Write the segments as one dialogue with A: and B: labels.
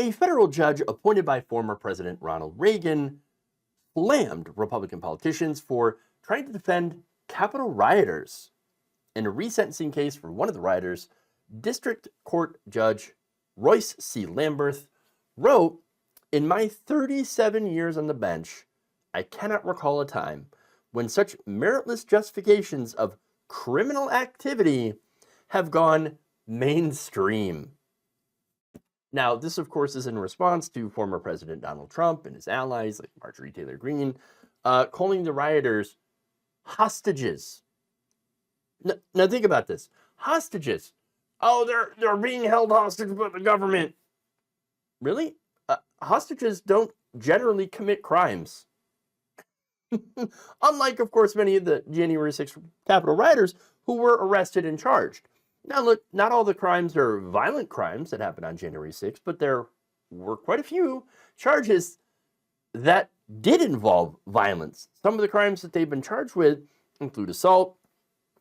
A: A federal judge appointed by former President Ronald Reagan slammed Republican politicians for trying to defend Capitol rioters. In a resentencing case for one of the rioters, District Court Judge Royce C. Lamberth wrote, "In my 37 years on the bench, I cannot recall a time when such meritless justifications of criminal activity have gone mainstream." Now, this, of course, is in response to former President Donald Trump and his allies, like Marjorie Taylor Greene, calling the rioters hostages. Now, think about this. Hostages. Oh, they're being held hostage by the government. Really? Hostages don't generally commit crimes. Unlike, of course, many of the January 6th Capitol rioters who were arrested and charged. Now, look, not all the crimes are violent crimes that happened on January 6th, but there were quite a few charges that did involve violence. Some of the crimes that they've been charged with include assault,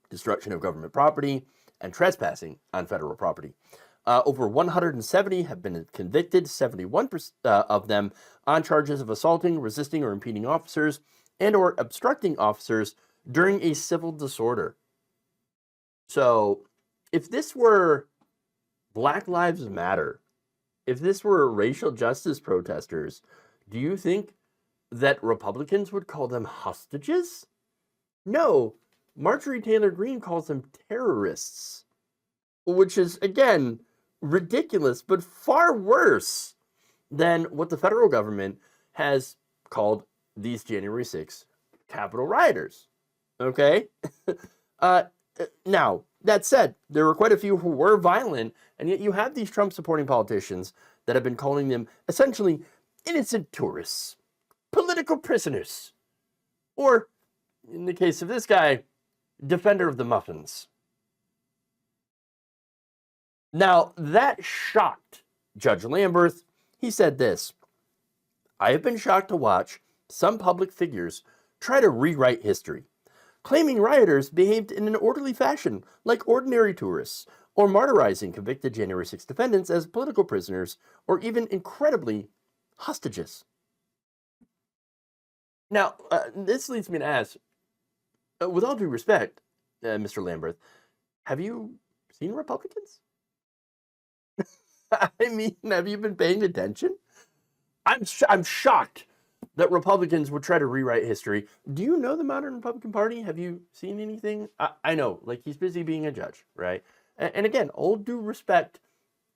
A: destruction of government property, and trespassing on federal property. Over 170 have been convicted, 71% of them on charges of assaulting, resisting, or impeding officers, and or obstructing officers during a civil disorder. So, if this were Black Lives Matter, if this were racial justice protesters, do you think that Republicans would call them hostages? No, Marjorie Taylor Greene calls them terrorists, which is, again, ridiculous, but far worse than what the federal government has called these January 6th Capitol rioters. Okay? Now, that said, there were quite a few who were violent, and yet you have these Trump-supporting politicians that have been calling them essentially innocent tourists, political prisoners, or, in the case of this guy, defender of the muffins. Now, that shocked Judge Lamberth. He said this, "I have been shocked to watch some public figures try to rewrite history, claiming rioters behaved in an orderly fashion like ordinary tourists, or martyrizing convicted January 6 defendants as political prisoners, or even, incredibly, hostages." Now, this leads me to ask, with all due respect, Mr. Lamberth, have you seen Republicans? I mean, have you been paying attention? I'm shocked that Republicans would try to rewrite history. Do you know the modern Republican Party? Have you seen anything? I know, like, he's busy being a judge, right? And again, all due respect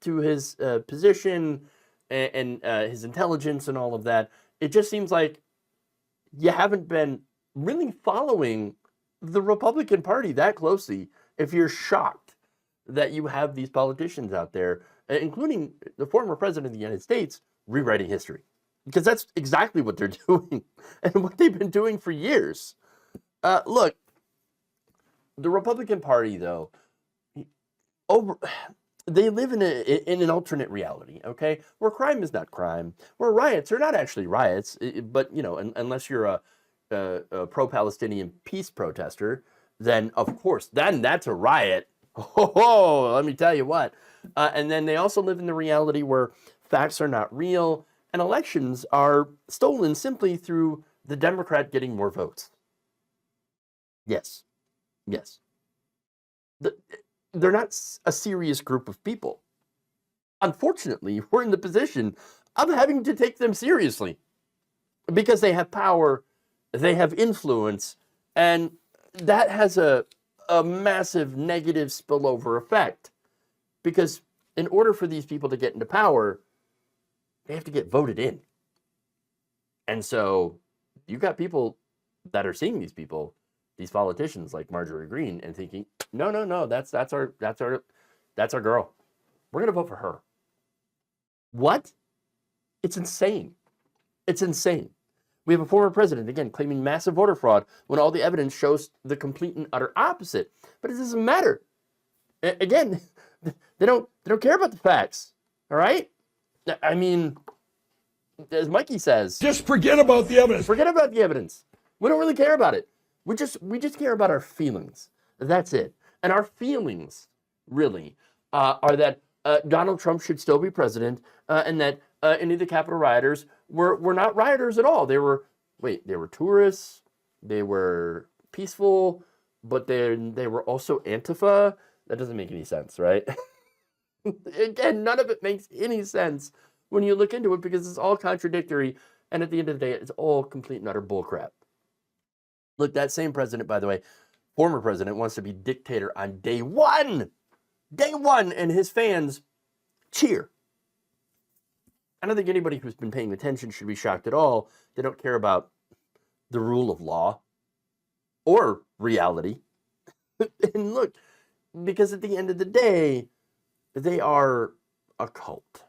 A: to his position and his intelligence and all of that, it just seems like you haven't been really following the Republican Party that closely if you're shocked that you have these politicians out there, including the former president of the United States, rewriting history. Because that's exactly what they're doing and what they've been doing for years. Look, the Republican Party, though, they live in an alternate reality, okay? Where crime is not crime, where riots are not actually riots, but, you know, unless you're a pro-Palestinian peace protester, then, of course, then that's a riot. Oh, let me tell you what. And then they also live in the reality where facts are not real, and elections are stolen simply through the Democrat getting more votes. Yes. Yes. They're not a serious group of people. Unfortunately, we're in the position of having to take them seriously because they have power, they have influence, and that has a massive negative spillover effect. Because in order for these people to get into power, they have to get voted in. And so you got people that are seeing these people, these politicians like Marjorie Greene, and thinking, no, that's our girl. We're gonna vote for her. What? It's insane. It's insane. We have a former president, again, claiming massive voter fraud when all the evidence shows the complete and utter opposite. But it doesn't matter. Again, they don't care about the facts. All right? I mean, as Mikey says,
B: just forget about the evidence.
A: Forget about the evidence. We don't really care about it. We just care about our feelings. That's it. And our feelings, really, are that Donald Trump should still be president, and that any of the Capitol rioters were not rioters at all. They were tourists. They were peaceful, but they were also Antifa. That doesn't make any sense, right? Again, none of it makes any sense when you look into it because it's all contradictory. And at the end of the day, it's all complete and utter bullcrap. Look, that same president, by the way, former president, wants to be dictator on day one. Day one, and his fans cheer. I don't think anybody who's been paying attention should be shocked at all. They don't care about the rule of law or reality. And look, because at the end of the day, they are a cult.